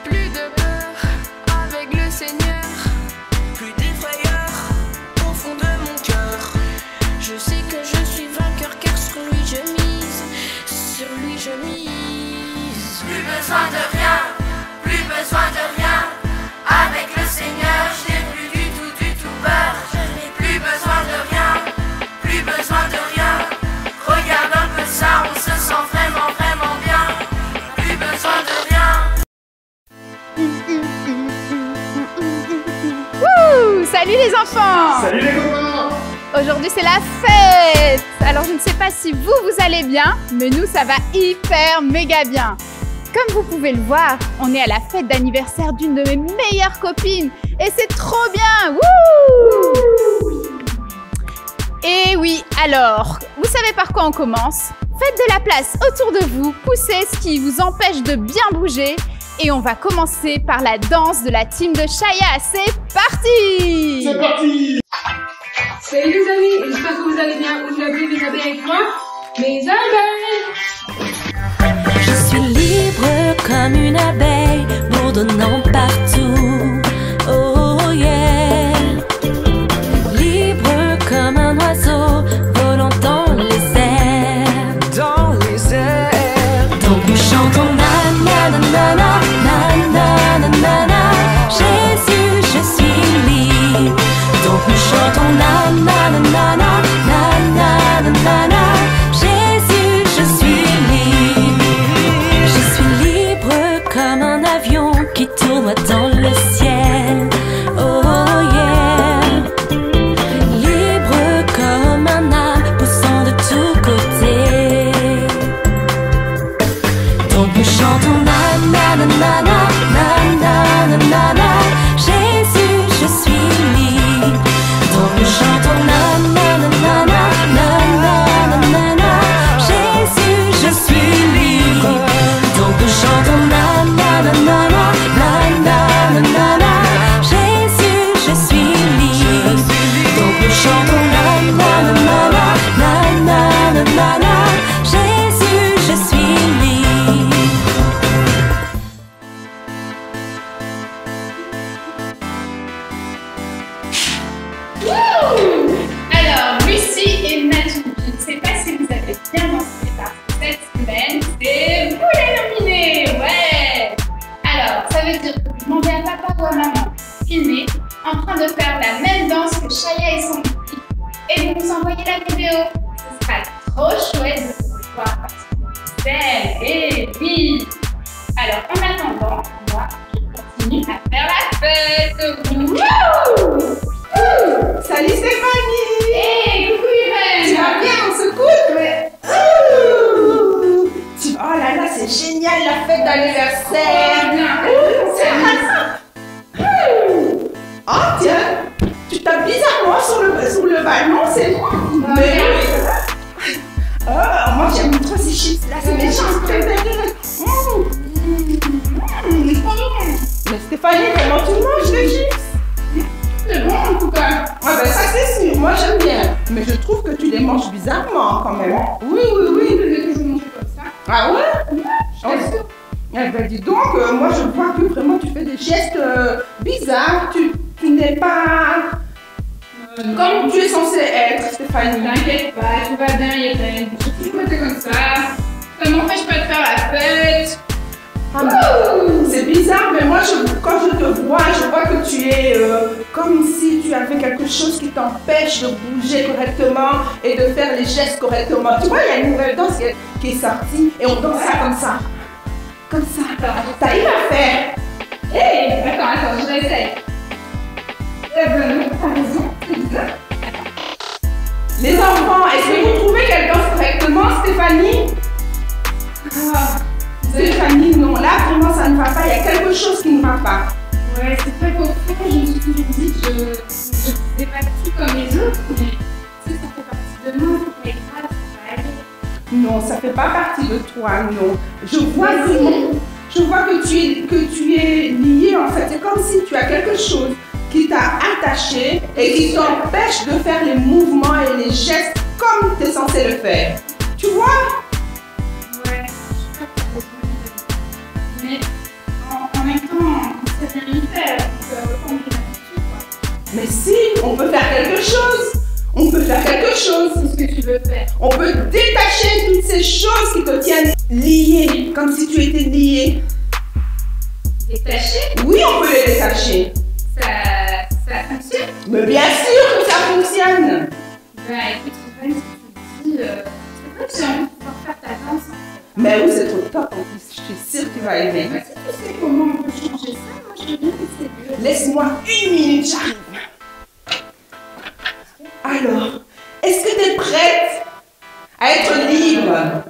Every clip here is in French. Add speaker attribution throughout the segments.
Speaker 1: Plus de peur avec le Seigneur, plus d'effrayeur au fond de mon cœur. Je sais que je suis vainqueur car sur lui je mise, sur lui je mise.
Speaker 2: Plus besoin de rien, plus besoin de rien. Avec le Seigneur, je n'ai plus du tout peur. Je n'ai plus besoin de rien, plus besoin de rien. Regarde un peu ça, on se sent vraiment bien. Plus besoin de rien.
Speaker 3: Wouh! Salut les enfants!
Speaker 4: Salut les copains!
Speaker 3: Aujourd'hui c'est la fête! Alors je ne sais pas si vous allez bien, mais nous ça va hyper méga bien. Comme vous pouvez le voir, on est à la fête d'anniversaire d'une de mes meilleures copines et c'est trop bien! Wouh! Et oui, alors, vous savez par quoi on commence? Faites de la place autour de vous, poussez ce qui vous empêche de bien bouger et on va commencer par la danse de la team de Chaya. C'est parti!
Speaker 4: C'est parti!
Speaker 5: Salut les amis, j'espère que vous allez bien. Aujourd'hui, vous avez avec moi mes abeilles.
Speaker 2: Je suis libre comme une abeille, bourdonnant partout. Oh yeah. Libre comme un oiseau, volant dans les airs.
Speaker 1: Dans les airs.
Speaker 2: Donc nous chantons na na na na na na na na na. Jésus, je suis libre. Donc nous chantons na na na na na na na na na. Jésus, je suis libre. Je suis libre comme un avion qui tourne dans le ciel. Oh yeah. Libre comme un arbre poussant de tous côtés. Donc nous chantons na na na na na na na na na na. Jésus, je suis libre. Donc nous chantons na na na na na na na na na na. Jésus, je suis libre. Donc nous chantons na na na na na na na na na na. Jésus, je suis libre. Donc nous chantons na na na na na na na na na. Jésus, je suis libre.
Speaker 3: Alors, Lucie et Mathieu, je ne sais pas si vous avez bien dansé par cette semaine, c'est vous les nominés, ouais! Alors, ça veut dire que vous demandez à papa ou à maman de filmer en train de faire la même danse que Chaya et son équipe et vous nous envoyez la vidéo. Ce sera trop chouette de vous voir belle et vive. Alors, en attendant, moi, je continue à faire la fête. Wouh!
Speaker 5: Salut Stéphanie.
Speaker 3: Hey, coucou
Speaker 5: Tu
Speaker 3: Irène!
Speaker 5: vas bien, on se couche, mais... Ouh. Oh là là, c'est génial la fête d'anniversaire. C'est oh tiens, tu tapes bizarrement sur le ballon, c'est moi. Mais oui. Oh, moi j'aime trop ces chips là, c'est mes chips préférées. Mais Stéphanie, comment tu manges les chips? C'est bon en tout cas. Ouais, ben ça c'est sûr, moi j'aime bien. Mais je trouve que tu les manges bizarrement quand même. Oui, oui, oui.
Speaker 3: Je vais toujours manger comme ça.
Speaker 5: Ah ouais? Oh, eh ben dis donc, moi je vois que vraiment tu fais des gestes bizarres. Tu n'es pas comme tu es censé être, Stéphanie.
Speaker 3: T'inquiète pas, tout va bien Irène. J'ai toujours été comme ça. Ça m'empêche pas de faire la fête.
Speaker 5: C'est bizarre, mais moi quand je te vois, je vois que tu es comme si tu avais quelque chose qui t'empêche de bouger correctement et de faire les gestes correctement. Tu vois, il y a une nouvelle danse qui est sortie et on danse ça comme ça. Comme ça. T'arrives à faire.
Speaker 3: Hey, attends, je réessaye.
Speaker 5: Eh ben non, t'as raison, c'est bizarre. Les enfants, est-ce que vous trouvez qu'elle danse correctement, Stéphanie? Stéphanie, non, là vraiment ça ne va pas, il y a quelque chose qui ne va pas.
Speaker 3: Ouais, c'est vrai qu'au fond, je me suis toujours dit que je ne faisais pas tout comme les autres, mais tu sais, ça fait partie de moi, c'est pas grave, ça va aller.
Speaker 5: Non, ça fait pas partie de toi, non. Je vois que tu es lié en fait. C'est comme si tu as quelque chose qui t'a attaché et qui t'empêche de faire les mouvements et les gestes comme tu es censé le faire. Tu vois?
Speaker 3: Ouais, je sais pas pourquoi.
Speaker 5: on peut faire quelque chose. On peut faire quelque chose.
Speaker 3: C'est ce que tu veux faire.
Speaker 5: On peut détacher toutes ces choses qui te tiennent liées, comme si tu étais lié.
Speaker 3: Détacher,
Speaker 5: Oui, on peut les détacher.
Speaker 3: ça fonctionne.
Speaker 5: Mais bien sûr que ça fonctionne.
Speaker 3: Bah écoute, Stéphane, si tu me dis, c'est vrai que j'ai envie de pouvoir faire ta danse.
Speaker 5: Mais oui, c'est trop top en plus. Je suis sûre que tu vas aimer.
Speaker 3: Bah, si tu sais comment on peut changer ça, moi je veux bien essayer.
Speaker 5: Laisse-moi 1 minute, j'arrive. Alors, est-ce que tu es prête à être libre?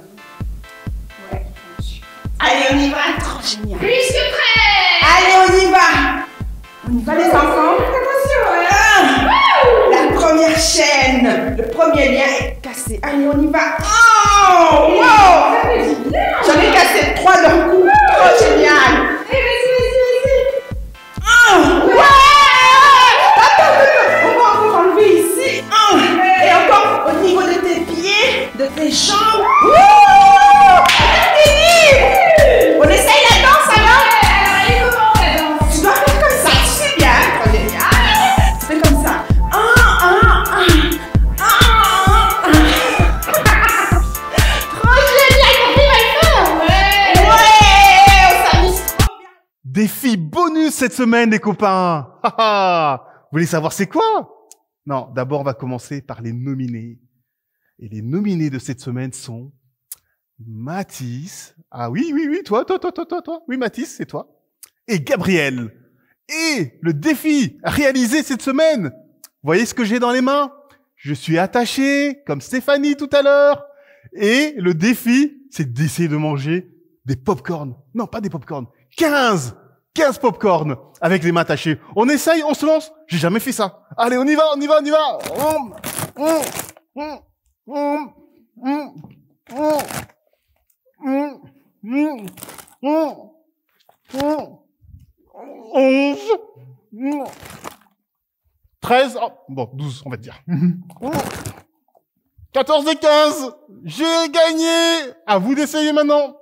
Speaker 3: Ouais, je suis
Speaker 5: Allez, on y va. Trop génial.
Speaker 3: plus que prête.
Speaker 5: Allez, on y va. On y va, les enfants. La première chaîne, le premier lien est cassé. Allez, on y va. Oh, wow. J'en ai cassé 3 d'un coup. Trop génial.
Speaker 3: Vas-y.
Speaker 5: Oh, ouais. Attends. On va enlever ici. Oh. Et encore au niveau de tes pieds, de tes jambes. Wouh. On essaye la danse alors.
Speaker 3: Alors, allez, comment la danse?
Speaker 5: Tu dois faire comme ça, tu sais bien. Trop génial. Tu fais comme ça. Trop génial, t'arrives à le faire. Ouais, on s'amuse trop bien.
Speaker 4: Défi bonus cette semaine, les copains. Vous voulez savoir c'est quoi? Non, d'abord, on va commencer par les nominés. Et les nominés de cette semaine sont Mathis. Ah oui, toi. Oui, Mathis, c'est toi. Et Gabriel. Et le défi réalisé cette semaine. Vous voyez ce que j'ai dans les mains? Je suis attaché, comme Stéphanie tout à l'heure. Et le défi, c'est d'essayer de manger des pop-corn. Non, pas des pop-corn. 15 pop-corn avec les mains attachées. On essaye, on se lance. J'ai jamais fait ça. Allez, on y va. 11, 13, oh, bon, 12, on va dire. 14 et 15, j'ai gagné. À vous d'essayer maintenant.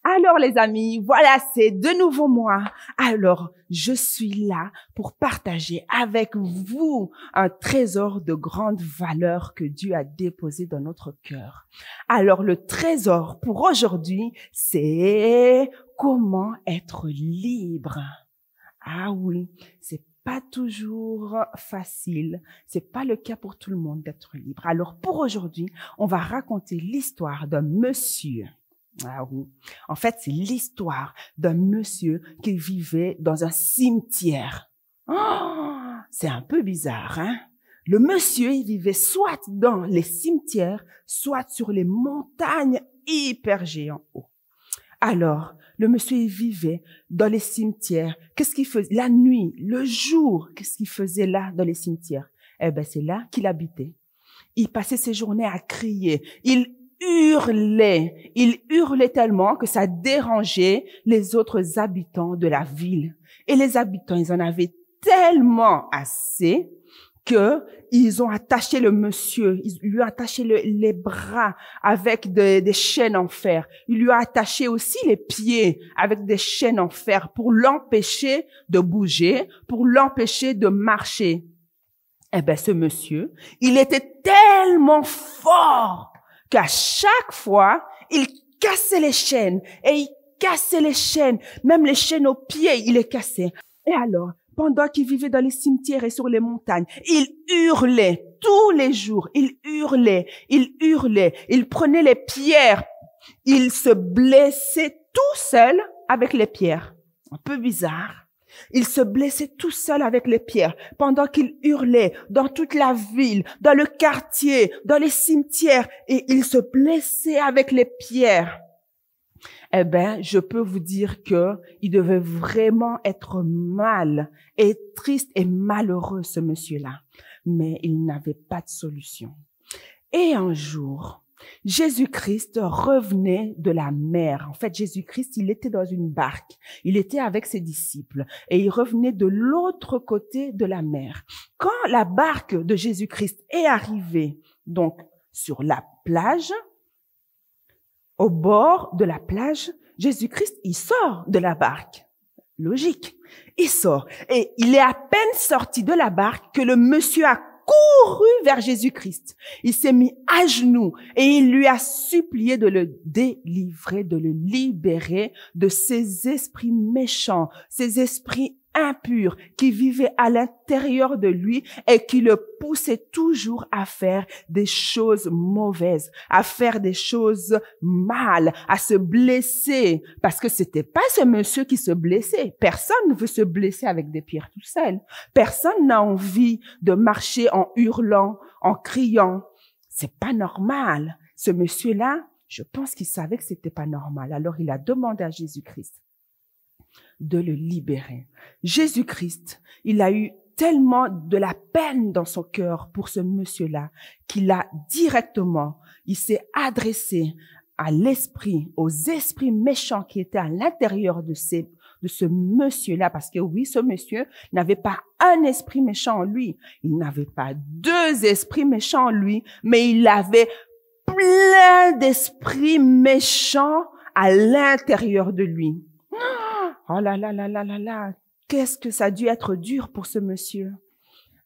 Speaker 5: Alors les amis, voilà, c'est de nouveau moi. Alors, je suis là pour partager avec vous un trésor de grande valeur que Dieu a déposé dans notre cœur. Alors, le trésor pour aujourd'hui, c'est comment être libre. Ah oui, c'est pas toujours facile. C'est pas le cas pour tout le monde d'être libre. Alors, pour aujourd'hui, on va raconter l'histoire d'un monsieur. Ah oui. En fait, c'est l'histoire d'un monsieur qui vivait dans un cimetière. Oh, c'est un peu bizarre, hein? Le monsieur, il vivait soit dans les cimetières, soit sur les montagnes hyper géants hauts. Alors, le monsieur, il vivait dans les cimetières. Qu'est-ce qu'il faisait? La nuit, le jour, qu'est-ce qu'il faisait là, dans les cimetières? Eh ben, c'est là qu'il habitait. Il passait ses journées à crier. Il hurlait tellement que ça dérangeait les autres habitants de la ville. Et les habitants, ils en avaient tellement assez que ils ont attaché le monsieur, ils lui ont attaché les bras avec des chaînes en fer. Ils lui ont attaché aussi les pieds avec des chaînes en fer pour l'empêcher de bouger, pour l'empêcher de marcher. Eh ben, ce monsieur, il était tellement fort qu'à chaque fois, il cassait les chaînes et il cassait les chaînes, même les chaînes aux pieds, il les cassait. Et alors, pendant qu'il vivait dans les cimetières et sur les montagnes, il hurlait tous les jours, il prenait les pierres, il se blessait tout seul avec les pierres. Un peu bizarre. Il se blessait tout seul avec les pierres pendant qu'il hurlait dans toute la ville, dans le quartier, dans les cimetières, et il se blessait avec les pierres. Eh ben, je peux vous dire que il devait vraiment être mal et triste et malheureux, ce monsieur-là. Mais il n'avait pas de solution. Et un jour, Jésus-Christ revenait de la mer. En fait, Jésus-Christ, il était dans une barque. Il était avec ses disciples et il revenait de l'autre côté de la mer. Quand la barque de Jésus-Christ est arrivée, donc, sur la plage, au bord de la plage, Jésus-Christ, il sort de la barque. Logique. Il sort. Et il est à peine sorti de la barque que le monsieur a couru vers Jésus-Christ. Il s'est mis à genoux et il lui a supplié de le délivrer, de le libérer de ces esprits méchants, ces esprits impurs qui vivaient à l'intérieur de lui et qui le poussaient toujours à faire des choses mauvaises, à faire des choses mal, à se blesser. Parce que c'était pas ce monsieur qui se blessait. Personne ne veut se blesser avec des pierres tout seul. Personne n'a envie de marcher en hurlant, en criant. C'est pas normal. Ce monsieur-là, je pense qu'il savait que c'était pas normal. Alors il a demandé à Jésus-Christ de le libérer. Jésus-Christ, il a eu tellement de la peine dans son cœur pour ce monsieur-là qu'il il s'est adressé à l'esprit, aux esprits méchants qui étaient à l'intérieur de ce monsieur-là, parce que oui, ce monsieur n'avait pas un esprit méchant en lui, il n'avait pas deux esprits méchants en lui, mais il avait plein d'esprits méchants à l'intérieur de lui. Oh là là là là là là, qu'est-ce que ça a dû être dur pour ce monsieur.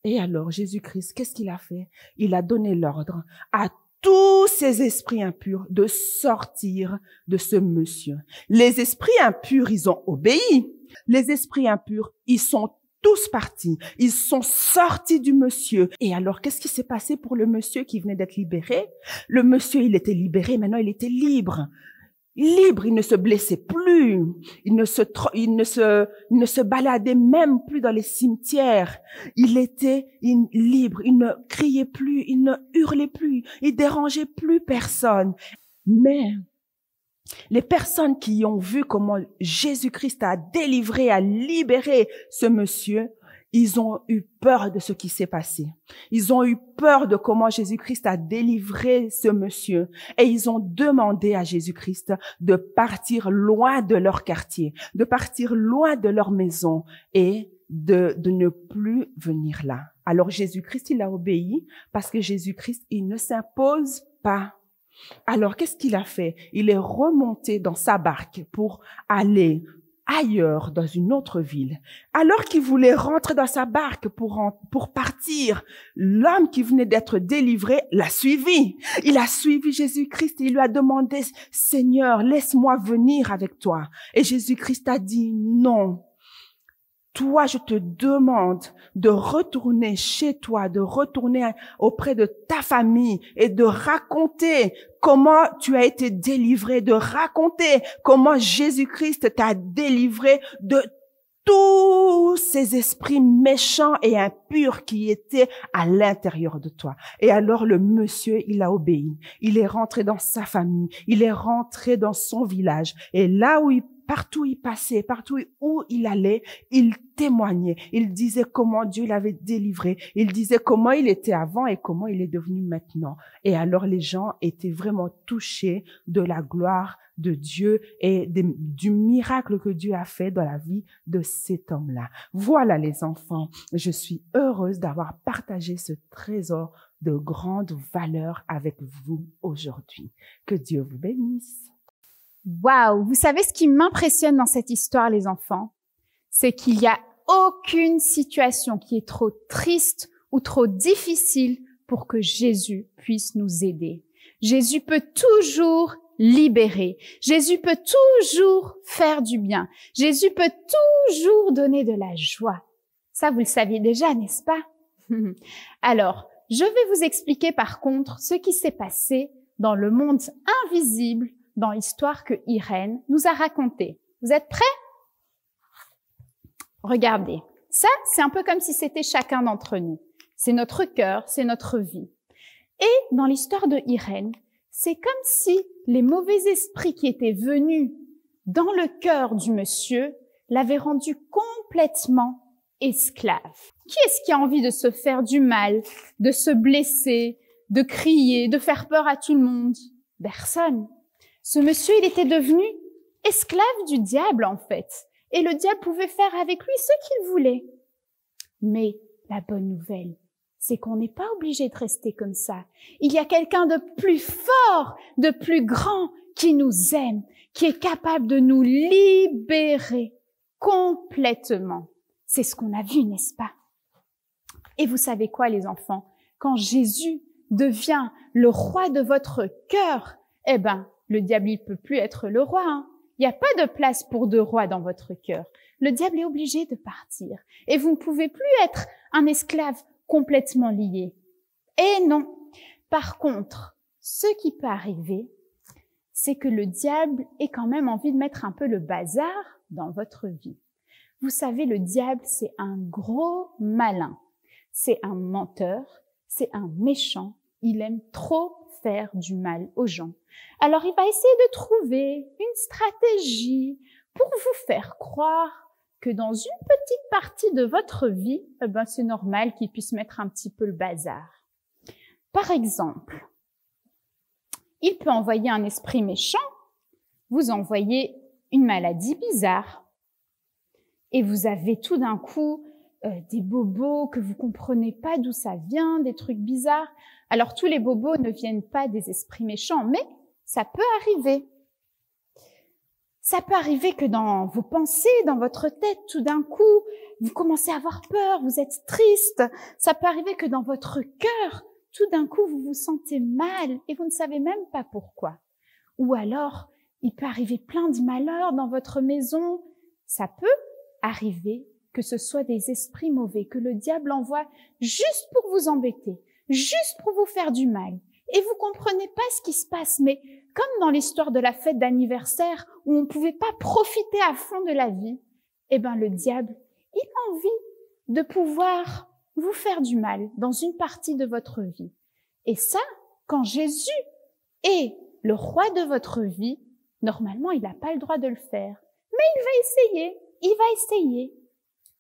Speaker 5: Et alors, Jésus-Christ, qu'est-ce qu'il a fait? Il a donné l'ordre à tous ces esprits impurs de sortir de ce monsieur. Les esprits impurs, ils ont obéi. Les esprits impurs, ils sont tous partis. Ils sont sortis du monsieur. Et alors, qu'est-ce qui s'est passé pour le monsieur qui venait d'être libéré? Le monsieur, il était libéré, maintenant il était libre. Libre, il ne se blessait plus, il ne se baladait même plus dans les cimetières. Il était libre, il ne criait plus, il ne hurlait plus, il dérangeait plus personne. Mais les personnes qui ont vu comment Jésus-Christ a délivré, a libéré ce monsieur, ils ont eu peur de ce qui s'est passé. Ils ont eu peur de comment Jésus-Christ a délivré ce monsieur. Et ils ont demandé à Jésus-Christ de partir loin de leur quartier, de partir loin de leur maison et de ne plus venir là. Alors Jésus-Christ, il a obéi parce que Jésus-Christ, il ne s'impose pas. Alors qu'est-ce qu'il a fait? Il est remonté dans sa barque pour aller ailleurs, dans une autre ville. Alors qu'il voulait rentrer dans sa barque pour partir, l'homme qui venait d'être délivré l'a suivi. Il a suivi Jésus-Christ et il lui a demandé, « Seigneur, laisse-moi venir avec toi. » Et Jésus-Christ a dit, « Non. Toi, je te demande de retourner chez toi, de retourner auprès de ta famille et de raconter comment tu as été délivré, de raconter comment Jésus-Christ t'a délivré de tous ces esprits méchants et impurs qui étaient à l'intérieur de toi. » Et alors le monsieur, il a obéi. Il est rentré dans sa famille. Il est rentré dans son village. Et là où partout où il passait, partout où il allait, il témoignait. Il disait comment Dieu l'avait délivré. Il disait comment il était avant et comment il est devenu maintenant. Et alors les gens étaient vraiment touchés de la gloire de Dieu et du miracle que Dieu a fait dans la vie de cet homme-là. Voilà les enfants, je suis heureuse d'avoir partagé ce trésor de grande valeur avec vous aujourd'hui. Que Dieu vous bénisse.
Speaker 3: Waouh! Vous savez ce qui m'impressionne dans cette histoire, les enfants? C'est qu'il n'y a aucune situation qui est trop triste ou trop difficile pour que Jésus puisse nous aider. Jésus peut toujours libérer. Jésus peut toujours faire du bien. Jésus peut toujours donner de la joie. Ça, vous le saviez déjà, n'est-ce pas? Alors, je vais vous expliquer par contre ce qui s'est passé dans le monde invisible dans l'histoire que Irène nous a racontée. Vous êtes prêts? Regardez, ça, c'est un peu comme si c'était chacun d'entre nous. C'est notre cœur, c'est notre vie. Et dans l'histoire de Irène, c'est comme si les mauvais esprits qui étaient venus dans le cœur du monsieur l'avaient rendu complètement esclave. Qui est-ce qui a envie de se faire du mal, de se blesser, de crier, de faire peur à tout le monde? Personne. Ce monsieur, il était devenu esclave du diable, en fait. Et le diable pouvait faire avec lui ce qu'il voulait. Mais la bonne nouvelle, c'est qu'on n'est pas obligé de rester comme ça. Il y a quelqu'un de plus fort, de plus grand, qui nous aime, qui est capable de nous libérer complètement. C'est ce qu'on a vu, n'est-ce pas? Et vous savez quoi, les enfants? Quand Jésus devient le roi de votre cœur, eh ben, le diable, il peut plus être le roi, hein. Il n'y a pas de place pour deux rois dans votre cœur. Le diable est obligé de partir. Et vous ne pouvez plus être un esclave complètement lié. Et non. Par contre, ce qui peut arriver, c'est que le diable ait quand même envie de mettre un peu le bazar dans votre vie. Vous savez, le diable, c'est un gros malin. C'est un menteur, c'est un méchant. Il aime trop faire du mal aux gens. Alors, il va essayer de trouver une stratégie pour vous faire croire que dans une petite partie de votre vie, eh ben, c'est normal qu'il puisse mettre un petit peu le bazar. Par exemple, il peut envoyer un esprit méchant, vous envoyer une maladie bizarre, et vous avez tout d'un coup des bobos que vous comprenez pas d'où ça vient, des trucs bizarres. Alors, tous les bobos ne viennent pas des esprits méchants, mais ça peut arriver. Ça peut arriver que dans vos pensées, dans votre tête, tout d'un coup, vous commencez à avoir peur, vous êtes triste. Ça peut arriver que dans votre cœur, tout d'un coup, vous vous sentez mal et vous ne savez même pas pourquoi. Ou alors, il peut arriver plein de malheurs dans votre maison. Ça peut arriver que ce soit des esprits mauvais, que le diable envoie juste pour vous embêter, juste pour vous faire du mal. Et vous comprenez pas ce qui se passe, mais comme dans l'histoire de la fête d'anniversaire où on ne pouvait pas profiter à fond de la vie, eh ben le diable, il a envie de pouvoir vous faire du mal dans une partie de votre vie. Et ça, quand Jésus est le roi de votre vie, normalement, il n'a pas le droit de le faire. Mais il va essayer.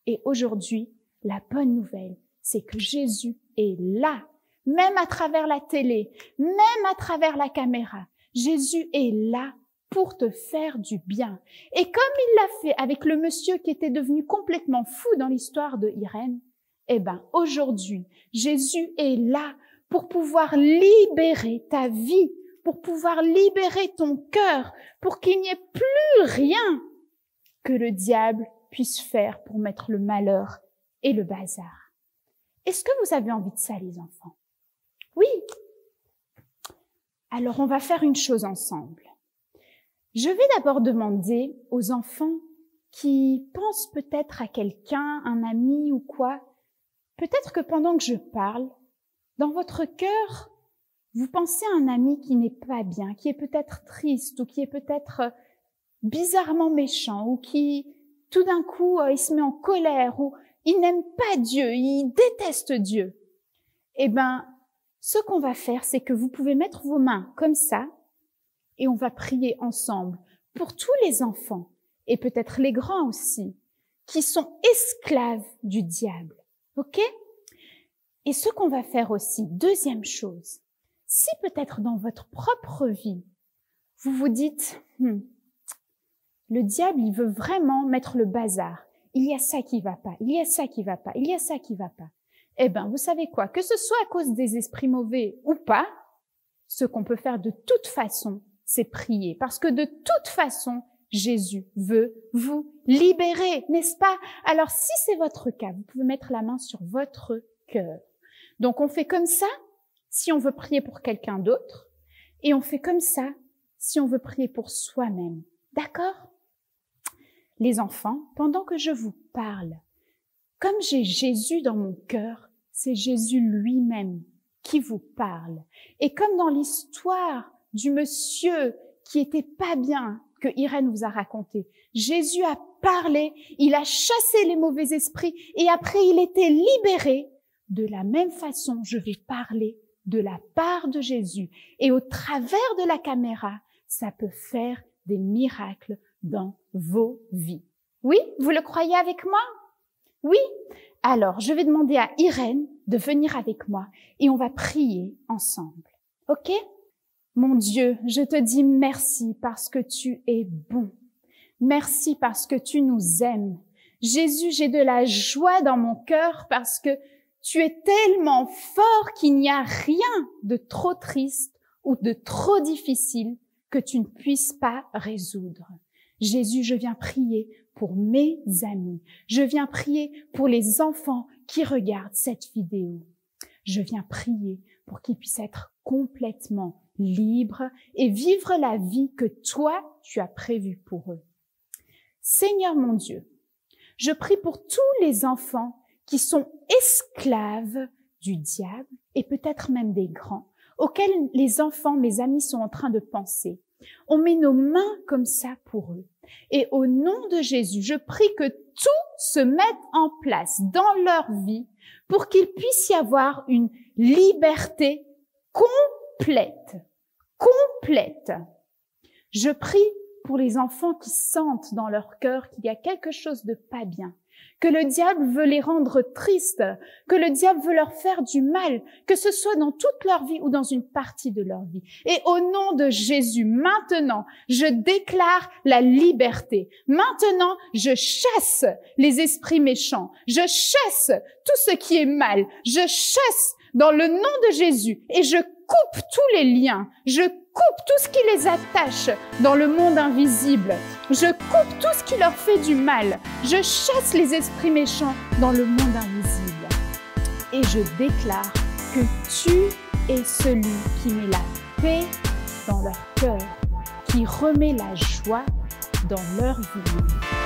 Speaker 3: Et aujourd'hui, la bonne nouvelle, c'est que Jésus est là, même à travers la télé, même à travers la caméra. Jésus est là pour te faire du bien. Et comme il l'a fait avec le monsieur qui était devenu complètement fou dans l'histoire de Irène, eh ben, aujourd'hui, Jésus est là pour pouvoir libérer ta vie, pour pouvoir libérer ton cœur, pour qu'il n'y ait plus rien que le diable puisse faire pour mettre le malheur et le bazar. Est-ce que vous avez envie de ça, les enfants? Oui. Alors, on va faire une chose ensemble. Je vais d'abord demander aux enfants qui pensent peut-être à quelqu'un, un ami ou quoi, peut-être que pendant que je parle, dans votre cœur, vous pensez à un ami qui n'est pas bien, qui est peut-être triste ou qui est peut-être bizarrement méchant ou qui, tout d'un coup, il se met en colère ou il n'aime pas Dieu, il déteste Dieu. Eh ben, ce qu'on va faire, c'est que vous pouvez mettre vos mains comme ça et on va prier ensemble pour tous les enfants et peut-être les grands aussi, qui sont esclaves du diable. OK? Et ce qu'on va faire aussi, deuxième chose, si peut-être dans votre propre vie, vous vous dites, le diable, il veut vraiment mettre le bazar. Il y a ça qui va pas, il y a ça qui va pas, il y a ça qui va pas. Eh ben, vous savez quoi? Que ce soit à cause des esprits mauvais ou pas, ce qu'on peut faire de toute façon, c'est prier. Parce que de toute façon, Jésus veut vous libérer, n'est-ce pas? Alors, si c'est votre cas, vous pouvez mettre la main sur votre cœur. Donc, on fait comme ça si on veut prier pour quelqu'un d'autre. Et on fait comme ça si on veut prier pour soi-même. D'accord? Les enfants, pendant que je vous parle, comme j'ai Jésus dans mon cœur, c'est Jésus lui-même qui vous parle. Et comme dans l'histoire du monsieur qui était pas bien, que Irène vous a raconté, Jésus a parlé, il a chassé les mauvais esprits et après il était libéré. De la même façon, je vais parler de la part de Jésus. Et au travers de la caméra, ça peut faire des miracles dans vos vies. Oui, vous le croyez avec moi? Oui? Alors, je vais demander à Irène de venir avec moi et on va prier ensemble. OK? Mon Dieu, je te dis merci parce que tu es bon. Merci parce que tu nous aimes. Jésus, j'ai de la joie dans mon cœur parce que tu es tellement fort qu'il n'y a rien de trop triste ou de trop difficile que tu ne puisses pas résoudre. Jésus, je viens prier pour mes amis. Je viens prier pour les enfants qui regardent cette vidéo. Je viens prier pour qu'ils puissent être complètement libres et vivre la vie que toi, tu as prévue pour eux. Seigneur mon Dieu, je prie pour tous les enfants qui sont esclaves du diable et peut-être même des grands, auxquels les enfants, mes amis, sont en train de penser. On met nos mains comme ça pour eux. Et au nom de Jésus, je prie que tout se mette en place dans leur vie pour qu'il puisse y avoir une liberté complète. Complète. Je prie pour les enfants qui sentent dans leur cœur qu'il y a quelque chose de pas bien, que le diable veut les rendre tristes, que le diable veut leur faire du mal, que ce soit dans toute leur vie ou dans une partie de leur vie. Et au nom de Jésus, maintenant, je déclare la liberté. Maintenant, je chasse les esprits méchants. Je chasse tout ce qui est mal. Je chasse dans le nom de Jésus et je coupe tous les liens. Je coupe tout ce qui les attache dans le monde invisible. Je coupe tout ce qui leur fait du mal. Je chasse les esprits méchants dans le monde invisible. Et je déclare que tu es celui qui met la paix dans leur cœur, qui remet la joie dans leur vie.